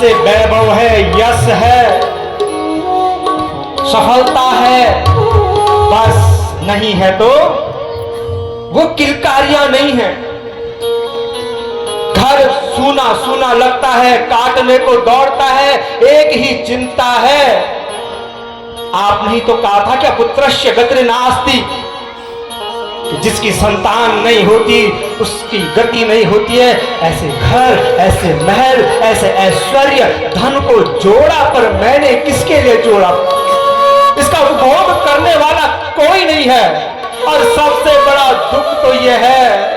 से वैभव है, यश है, सफलता है, बस नहीं है तो वो किलकारियां नहीं है। घर सूना सूना लगता है, काटने को दौड़ता है, एक ही चिंता है। आपने ही तो कहा था क्या पुत्रस्य गति नास्ति, जिसकी संतान नहीं होती उसकी गति नहीं होती है। ऐसे घर, ऐसे महल, ऐसे ऐश्वर्य, धन को जोड़ा, पर मैंने किसके लिए जोड़ा? इसका उपभोग करने वाला कोई नहीं है। और सबसे बड़ा दुख तो यह है,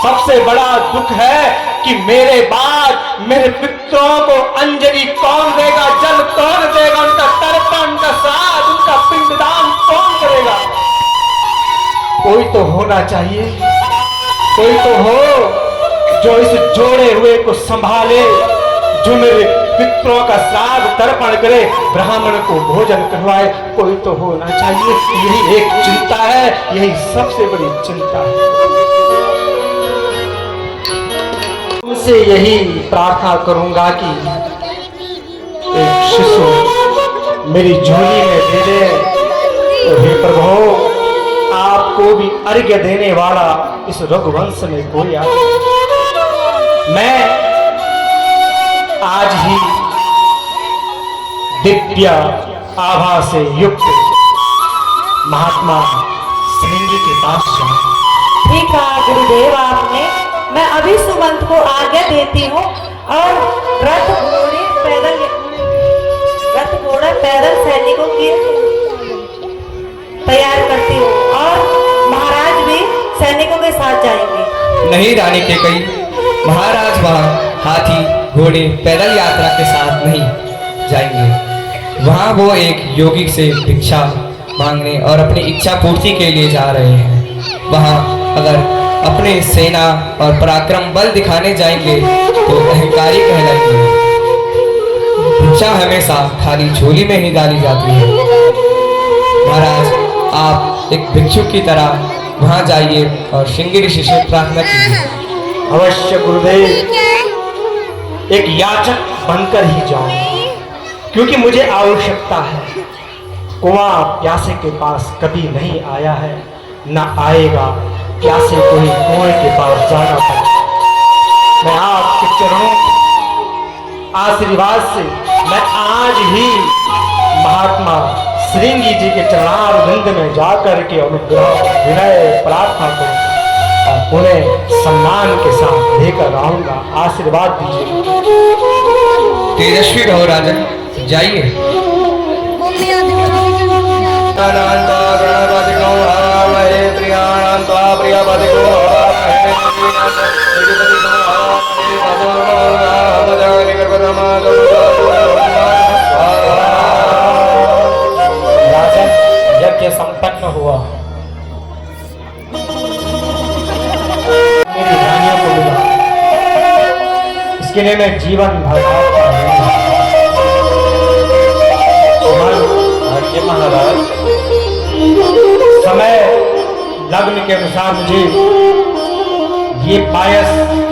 सबसे बड़ा दुख है कि मेरे बाद मेरे पितरों को अंजलि कौन देगा, जल कौन देगा, उनका तर्पण, उनका श्राद्ध, उनका पिंडदान कौन करेगा? कोई तो होना चाहिए, कोई तो हो जो इस जोड़े हुए को संभाले, जो मेरे पितरों का श्राद्ध तर्पण करे, ब्राह्मण को भोजन करवाए। कोई तो होना चाहिए। यही एक चिंता है, यही सबसे बड़ी चिंता है। उनसे यही प्रार्थना करूंगा कि एक शिशु मेरी झोली में दे दे। तो हे प्रभु, आपको भी अर्घ्य देने वाला इस रघुवंश में कोई आ। मैं आज ही दिव्य आभा से युक्त महात्मा श्रृंगी के पास जाऊं। ठीक कहा गुरुदेव आपने। मैं अभी सुमंत को आज्ञा देती हूँ और रथ घोड़े पैदल सैनिकों की तैयार करती हूँ और महाराज भी सैनिकों के साथ जाएंगे। नहीं रानी कैकेयी, महाराज वहाँ हाथी घोड़े पैदल यात्रा के साथ नहीं जाएंगे। वहाँ वो एक योगी से भिक्षा मांगने और अपनी इच्छा पूर्ति के लिए जा रहे हैं। वहाँ अगर अपने सेना और पराक्रम बल दिखाने जाएंगे तो अहंकारी कहलाएंगे। भिक्षा हमेशा खाली झोली में ही डाली जाती है। महाराज, आप एक भिक्षु की तरह वहाँ जाइए और श्रृंगी ऋषि से प्रार्थना कीजिए। अवश्य गुरुदेव, एक याचक बनकर ही जाऊं, क्योंकि मुझे आवश्यकता है। कुआं प्यासे के पास कभी नहीं आया है, न आएगा। प्यासे कोई कुएं के पास जाना पड़े। मैं आपके चरणों आशीर्वाद से मैं आज ही महात्मा श्रृंगी जी के चरणारविंद में जाकर के अनुग्रह विनय प्रार्थना करूं और उन्हें सम्मान के साथ लेकर आऊंगा। आशीर्वाद दीजिए। तेजस्वी रहो राजन, जाइए। राजन, यज्ञ संपन्न हुआ। मेरी रानियों को मिला, इसके लिए मैं जीवन भर महाराज। समय लग्न के अनुसार मुझे ये पायस,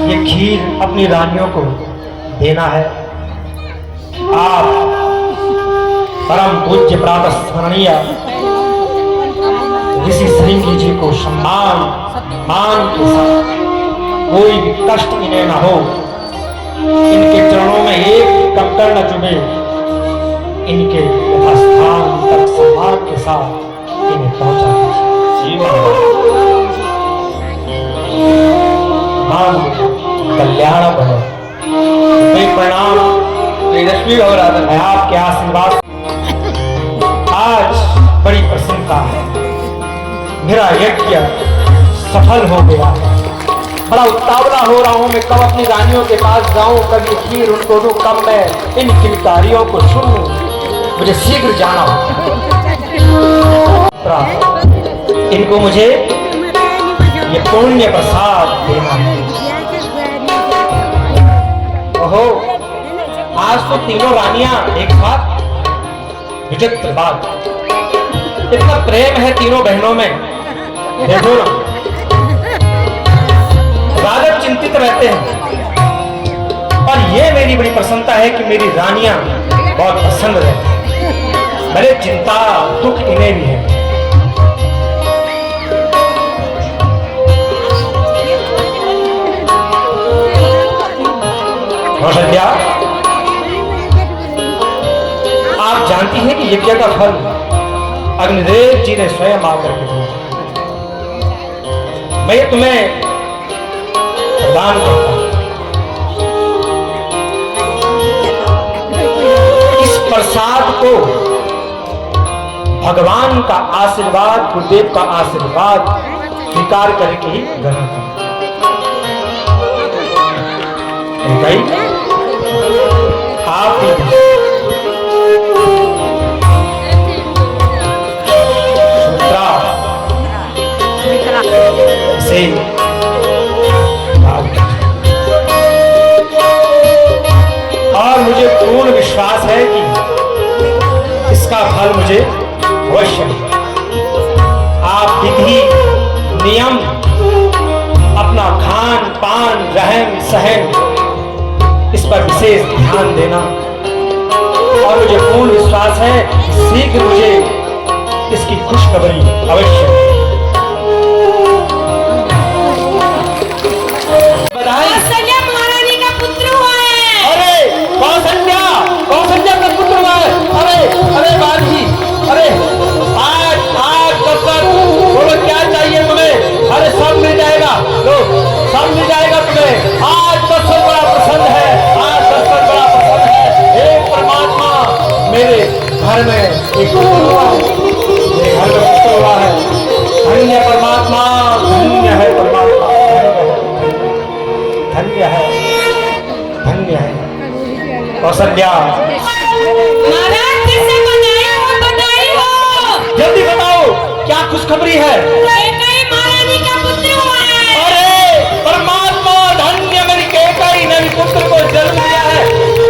ये खीर अपनी रानियों को देना है। आप परम पूज्य प्रातः स्मरणीय ऋषि श्रृंगी जी को सम्मान मान के साथ, कोई भी कष्ट इन्हें न हो, इनके चरणों में एक कंकड़ न चुभे, इनके यथास्थान तक सम्मान के साथ इन्हें पहुंचा दीजिए। कल्याण भव। प्रणाम तेजस्वी और आदर। मैं आपके आशीर्वाद। आज बड़ी प्रसन्नता है, मेरा यज्ञ सफल हो गया है। बड़ा उतावला हो रहा हूं मैं, कब अपनी रानियों के पास जाऊं, कब ये खीर उनको दूं, कब मैं इन किलकारियों को सुनूं। मुझे शीघ्र जाना हो। इनको मुझे ये पुण्य प्रसाद देना है। ओहो, आज तो तीनों रानियां एक साथ। विचित्र बात, इतना प्रेम है तीनों बहनों में। देखो ना, राजा चिंतित रहते हैं और ये मेरी बड़ी प्रसन्नता है कि मेरी रानियां बहुत प्रसन्न रहे। भले चिंता दुख इन्हें भी है। कौशल्या, आप जानती हैं कि यज्ञ का फल अग्निदेव जी ने स्वयं आकर के दिया। मैं तुम्हें प्रदान करता हूं। इस प्रसाद को भगवान का आशीर्वाद, गुरुदेव का आशीर्वाद स्वीकार करके ही ग्रहण करो। आप से और मुझे पूर्ण विश्वास है कि इसका फल मुझे अवश्य है। आप विधि नियम, अपना खान पान, रहन सहन, इस पर विशेष ध्यान देना और मुझे पूर्ण विश्वास है कि शीघ्र मुझे इसकी खुशखबरी अवश्य। कौशल्या महारानी का पुत्र हुआ है। अरे कौशल्या, कौशल्या का पुत्र हुआ है। अरे बाजी, अरे आज तब तक बोलो क्या चाहिए तुम्हें? अरे सब मिल जाएगा, लो सब मिल जाएगा तुम्हें। आज दर्शन बड़ा प्रसन्न है, आज दर्शन बड़ा प्रसन्न है। हे परमात्मा, मेरे घर में एक पुत्र हुआ है, मेरे घर में पुत्र हुआ है। धन्य परमात्मा, धन्य है परमात्मा, धन्य है, धन्य है। कौशल्या, महाराज किससे बधाई हो। जल्दी बताओ क्या खुशखबरी है? कैकेयी महारानी का पुत्र हुआ है। अरे परमात्मा, धन्य मेरी कैकेयी ने भी पुत्र को जन्म दिया है।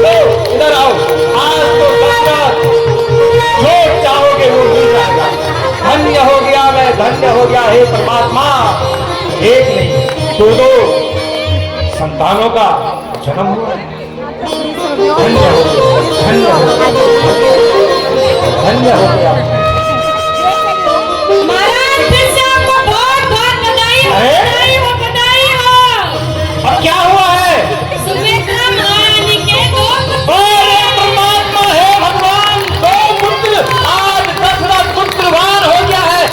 लो इधर आओ, आज तो दशरथ जो चाहोगे वो मिल जाएगा। धन्य हो गया मैं, धन्य हो गया। हे परमात्मा, एक नहीं दो संतानों का जन्म हुआ। धन्य हो गया, धन्य हो गया, धन्य हो गया। महाराज फिर से आपको बहुत बहुत बधाई हो, बधाई हो, बधाई हो। अब क्या हुआ है? सुमित्रा महारानी के दो पुत्र। अरे परमात्मा, हे भगवान, दो पुत्र। आज दशरथ पुत्रवान हो गया है।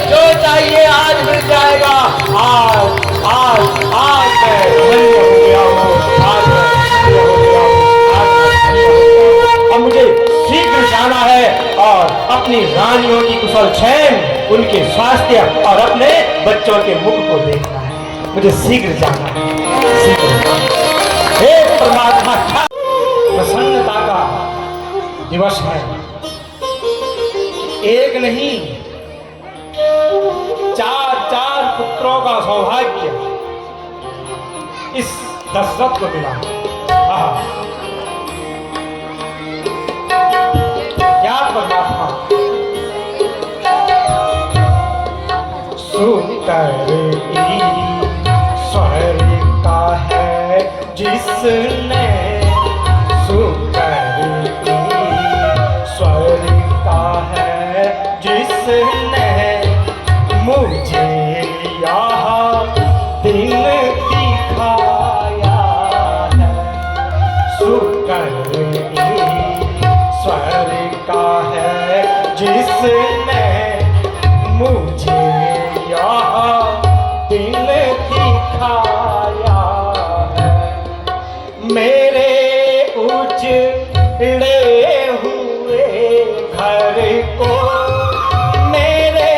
जो चाहिए आज मिल जाएगा। आज आज आज मैं धन्य हो गया हूँ। आज मैं धन्य हो गया हूँ। आज मैं धन्य हो गया हूँ। अब मुझे शीघ्र जाना है और अपनी रानियों की कुशल क्षेम, उनके स्वास्थ्य और अपने बच्चों के मुख को देखना है। मुझे शीघ्र जाना है, शीघ्र। हे परमात्मा, प्रसन्नता का दिवस है। एक नहीं, चार पुत्रों का सौभाग्य इस दशरथ को मिला। क्या परमात्मा, सुंदर स्वर्ग का है जिसने, सुंदर स्वर्ग का है जिसने मुझे यहाँ दिन दिखाया है। सुंदर स्वर्ग का है जिसने मुझे यहाँ दिन दिखाया है। मेरे उजड़े हुए घर को, मेरे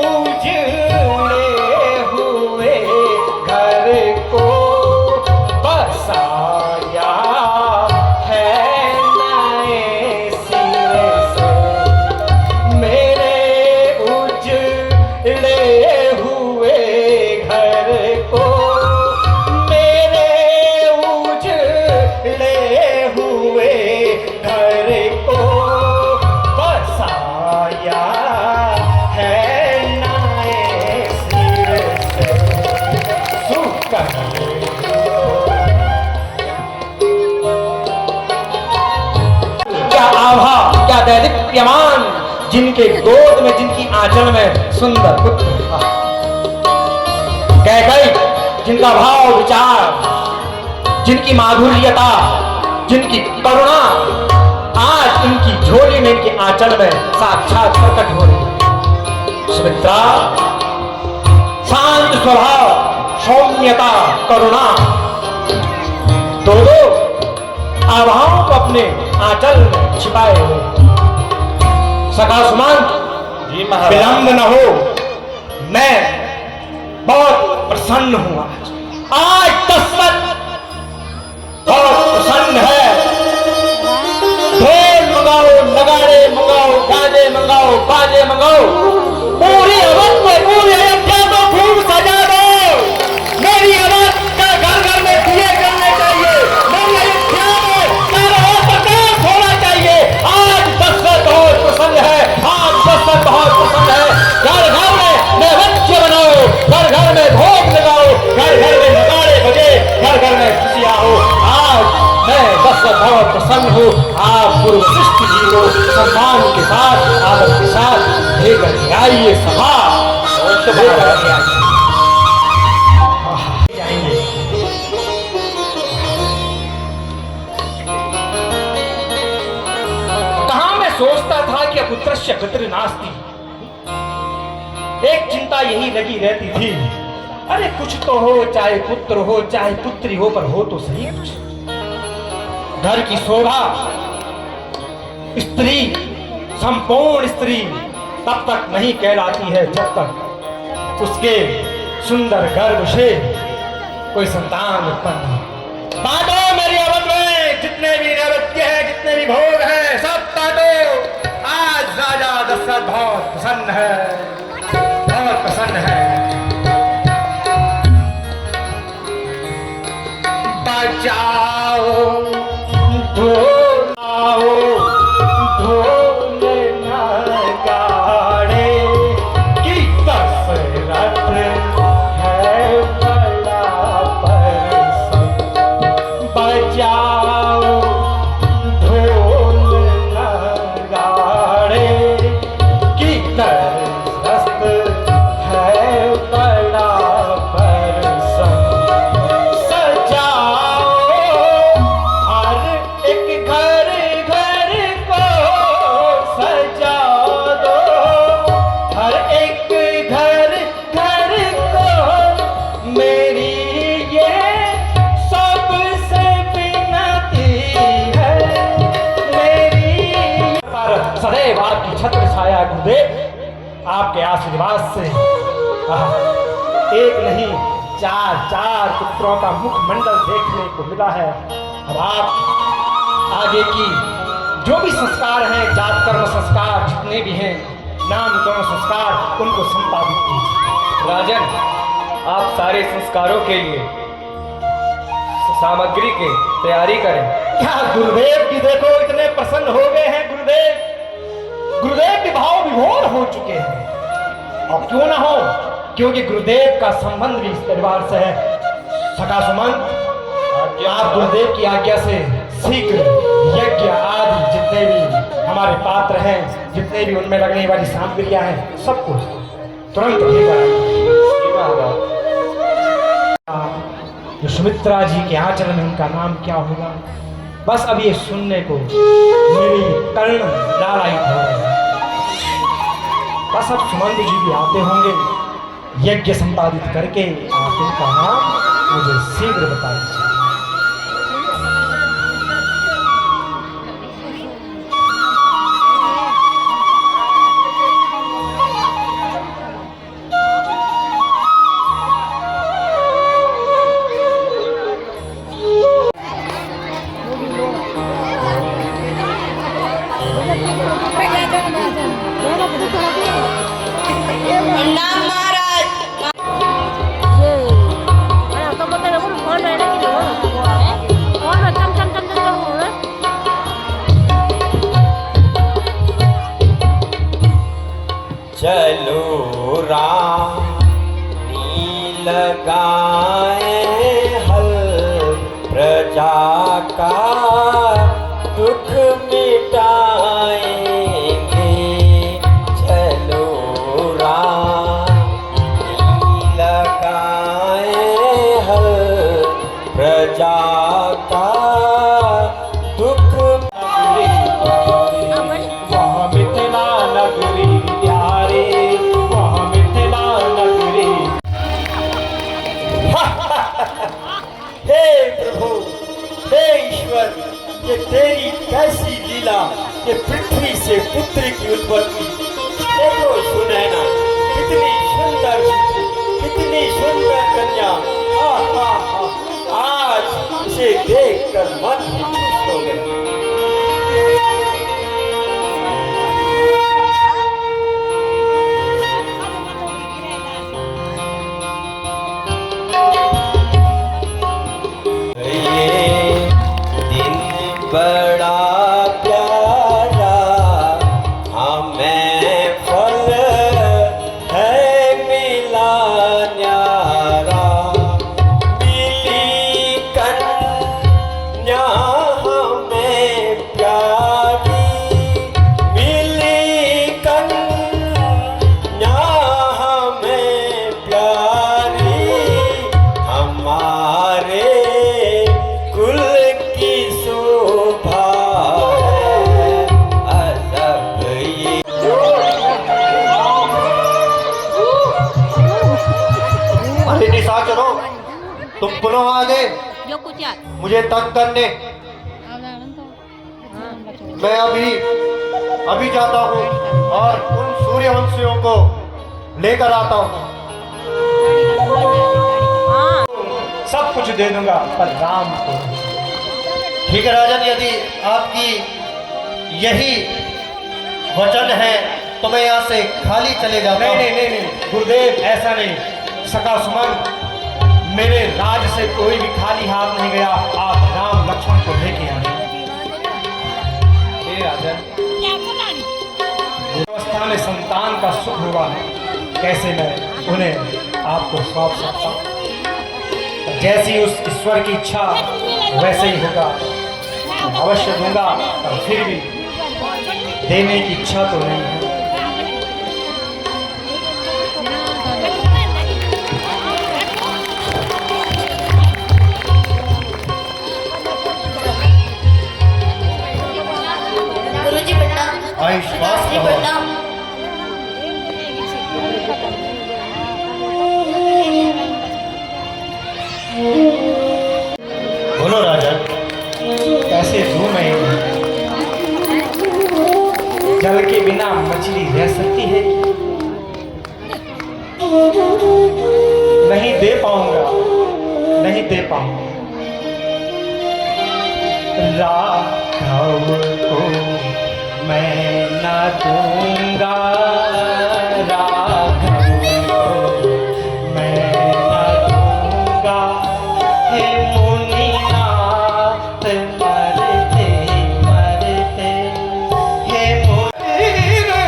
उजड़े हुए घर को बसाया है नए सिरे से। मेरे उजड़े हुए घर को, मेरे उजड़े दैदीप्यमान, जिनके गोद में, जिनकी आंचल में सुंदर पुत्र, कैकई, जिनका भाव विचार, जिनकी माधुर्यता, जिनकी करुणा आज इनकी झोली में, इनके आंचल में साक्षात प्रकट हो रही है। सुमित्रा, शांत स्वभाव, सौम्यता, करुणा, दो आभाओं को अपने आंचल में छिपाए हुए। सखा सुमंत, जी महाराज। विलंब न हो, मैं बहुत प्रसन्न हूं आज दशरथ बहुत प्रसन्न है। ढोल मंगाओ, नगाड़े मंगाओ, गाजे मंगाओ, बाजे मंगाओ, पूरी अवध में, पूरी अयोध्या को खूब सजा दो। मेरी अवध का घर घर में दिए करने चाहिए, मेरी अयोध्या में चारों ओर प्रकाश होना चाहिए। आज दशरथ बहुत प्रसन्न है, आज दशरथ बहुत प्रसन्न है। घर घर में नैवेद्य बनाओ, घर घर में भोग लगाओ, घर घर में नगाड़े बजे, घर घर में खुशियां हो। आज मैं दशरथ बहुत प्रसन्न हूँ। आप पूर्व वशिष्ठ जी को सम्मान के साथ, आदर के साथ लेकर के आइए सभा, लेकर के आइए। जाएंगे। कहाँ मैं सोचता था कि पुत्रस्य गतिर् नास्ति, एक चिंता यही लगी रहती थी, अरे कुछ तो हो, चाहे पुत्र हो चाहे पुत्री हो, पर हो तो सही कुछ। घर की शोभा, स्त्री, संपूर्ण स्त्री तब तक नहीं कहलाती है जब तक उसके सुंदर गर्भ से कोई संतान उत्पन्न हो। बांटो मेरी अवध में जितने भी नैवेद्य है, जितने भी भोग है, सब बांटो। आज राजा दशरथ बहुत प्रसन्न है, बहुत प्रसन्न है। बजाओ ढोलाओ, ढोल नगाड़े, कि दशरथ है बड़ा प्रसन्न। बजाओ ढोल नगाड़े, कि दशरथ है बड़ा प्रसन्न। सजाओ हर एक घर घर को, सजा दो हर एक घर घर को, मेरी ये सबसे विनती है, मेरी। सदैव आपकी छत्र छाया गुरुदेव, आपके आशीर्वाद से एक नहीं चार पुत्रों का मुखमंडल देखने को मिला है। अब आप आगे की जो भी संस्कार हैं, जात कर्म संस्कार जितने भी हैं, नामकरण संस्कार, उनको संपादित कीजिए। राजन, आप सारे संस्कारों के लिए सामग्री की तैयारी करें। क्या गुरुदेव की देखो इतने प्रसन्न हो गए हैं। गुरुदेव भी भाव विभोर हो चुके हैं, और क्यों ना हो, क्योंकि गुरुदेव का संबंध भी इस परिवार से है। सखा सुमंत, आप गुरुदेव की आज्ञा से शीघ्र यज्ञ आदि जितने भी हमारे पात्र हैं, जितने भी उनमें लगने वाली सामग्रियां हैं, सब कुछ तुरंत लेकर जो सुमित्रा जी के आंचल में उनका नाम क्या होगा, बस अब ये सुनने को मेरी कर्ण लालायित हो रही है। बस अब सुमंत जी भी आते होंगे, यज्ञ संपादित करके आप इनका नाम मुझे शीघ्र बता दीजिए। चलो रानी लगाए हल, प्रजा का दुख मिटाए। प्रजा का दुख वहाँ मिथिला नगरी प्यारे, वहाँ मिथिला नगरी। हे प्रभु, हे ईश्वर, ये तेरी कैसी लीला, ये पृथ्वी से पुत्र की उत्पत्ति। देखो सुनैना, कितनी सुंदर, कितनी सुंदर कन्या। आज इसे देखकर मन ही खुश हो गया। ये दिन बड़ा प्यारा, हमें फल है मिला न्यारा। मिली कन्या हमें प्यारी, मिली कन्या हमें प्यारी। हमारे कुल की शोभा है अजब ये। अरे निशाचरों, तुम पुनः आ गए जो कुछ यार मुझे तंग करने। मैं अभी जाता हूँ और उन सूर्यवंशियों को लेकर आता हूँ। सब कुछ दे दूंगा पर राम को। ठीक है राजन, यदि आपकी यही वचन है तो मैं यहाँ से खाली चले जाता हूँ। नहीं गुरुदेव, ऐसा नहीं। सका सुमन, मेरे राज से कोई भी खाली हाथ नहीं गया। आप राम लक्ष्मण को लेके आए। हे राजन, अवस्था में संतान का सुख हुआ है, कैसे मैं उन्हें आपको सौंप सकता हूँ? जैसी उस ईश्वर की इच्छा वैसे ही होगा। अवश्य दूंगा, पर फिर भी देने की इच्छा तो नहीं है। गुरुजी बेटा, आयुष्मान जी बेटा। बोलो राजन। कैसे दूं मैं? जल के बिना मछली रह सकती है? नहीं दे पाऊंगा, नहीं दे पाऊंगा। राघव को मैं ना दूंगा, राघव को मैं ना दूंगा। हे मुनिनाथ मरते मरते, हे मुनिधार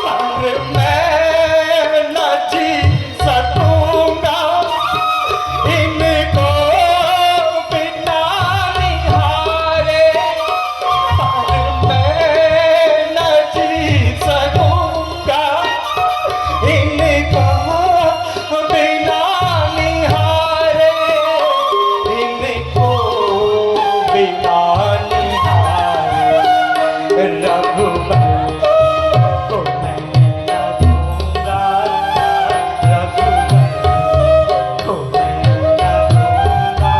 पर मैं न जी सकूंगा। इनको बिना निहारे पर मैं न जी सकूंगा। इनको बिना निहारे, इनको बिना निहारे। रघुबर को मैं न दूंगा, रघुबर को मैं न दूंगा।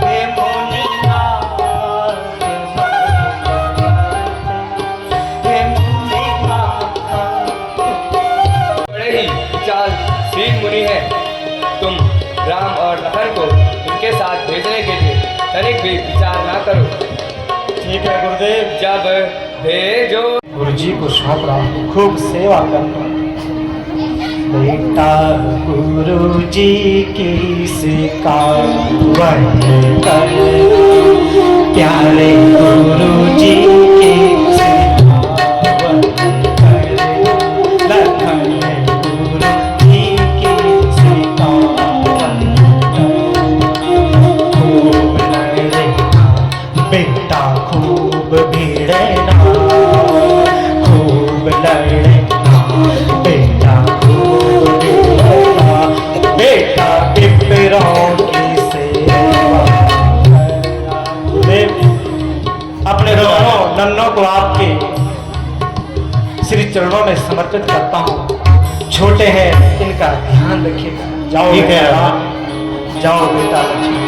हे मुनिनाथ हे मुनिनाथ। बड़े ही विचारशील मुनि है तुम। राम और लखन को उनके साथ भेजने के लिए तनिक भी विचार ना करो। ठीक है गुरुदेव, जब भेजो। गुरु जी को सौंप रहा हूँ, खूब सेवा करना। बेटा गुरु जी की सिखावन कर, प्यारे गुरु जी की सिखावन कर। लखन गुरु जी की सिखावन कर। खूब लड़ना बेटा, खूब भिड़ना, खूब लड़ना बेटा, खूब भिड़ना। बेटा पिपरों की नन्नों को आपके श्री चरणों में समर्पित करता हूँ। छोटे हैं, इनका ध्यान रखिएगा। जाओ ठीक है। बेटा, जाओ बेटा लक्ष्मी।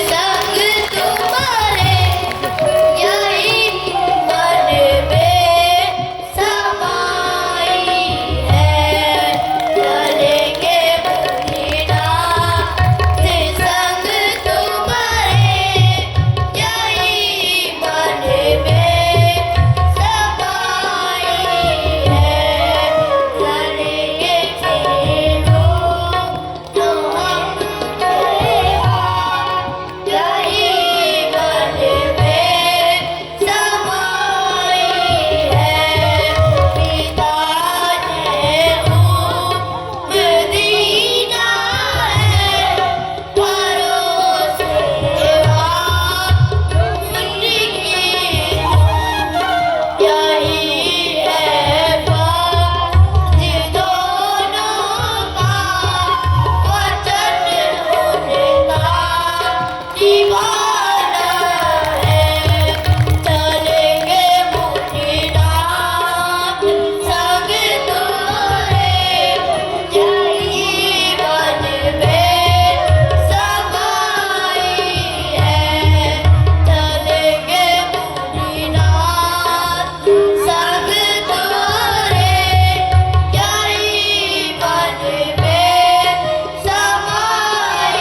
संग तुम्हारे यही मन में समाई है, चलेंगे मुनीनाथ संग तुम्हारे यही मन में समाई है, चलेंगे चलो तो हम यही मन में समाई है, पिता ने दीना है परोस सेवा उनकी, यही है फर्ज दोनों का, वचन उनका दीवाना है, चलेंगे मुनीनाथ संग तुम्हारे यही मन में समाई है, चलेंगे मुनीनाथ संग तुम्हारे यही मन में समाई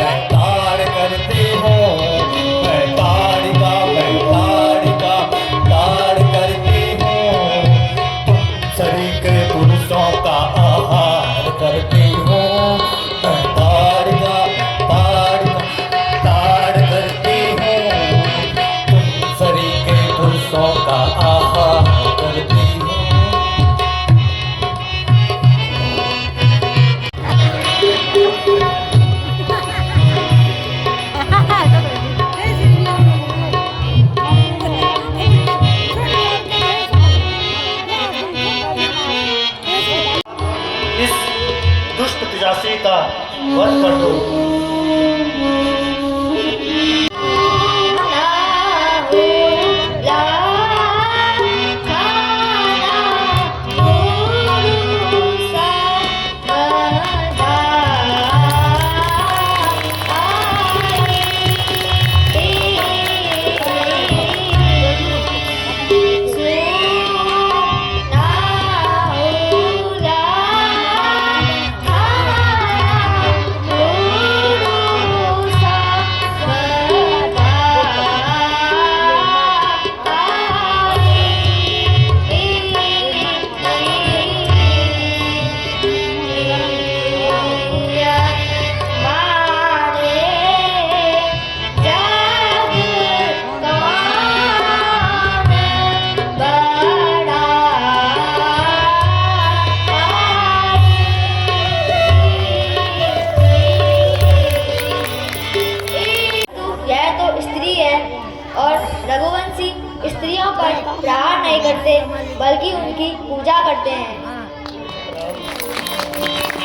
पैताड़ करते हो, पैताड़ करते हो, तुम शरीक पुरुषों का आहार करते हो, पैताड़ करते हो, तुम शरीक पुरुषों का आहार करते हो। इस दुष्ट पिशाची का वध कर दो। और रघुवंशी स्त्रियों पर प्रहार नहीं करते बल्कि उनकी पूजा करते हैं।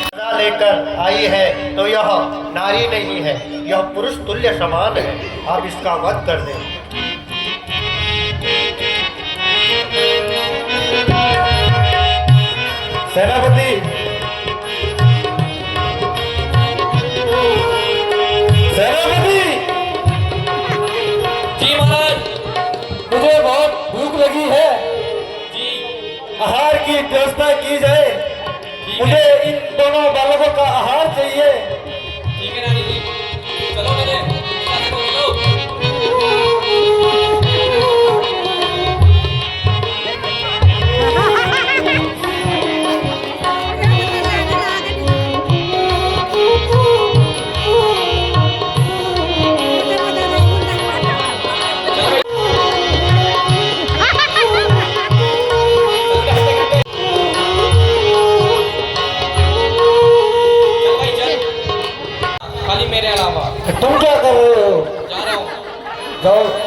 सजा लेकर आई है तो यह नारी नहीं है, यह पुरुष तुल्य समान है। आप इसका वध कर दें। सेनापति, सेनापति। जी महाराज, मुझे बहुत भूख लगी है। जी दौड़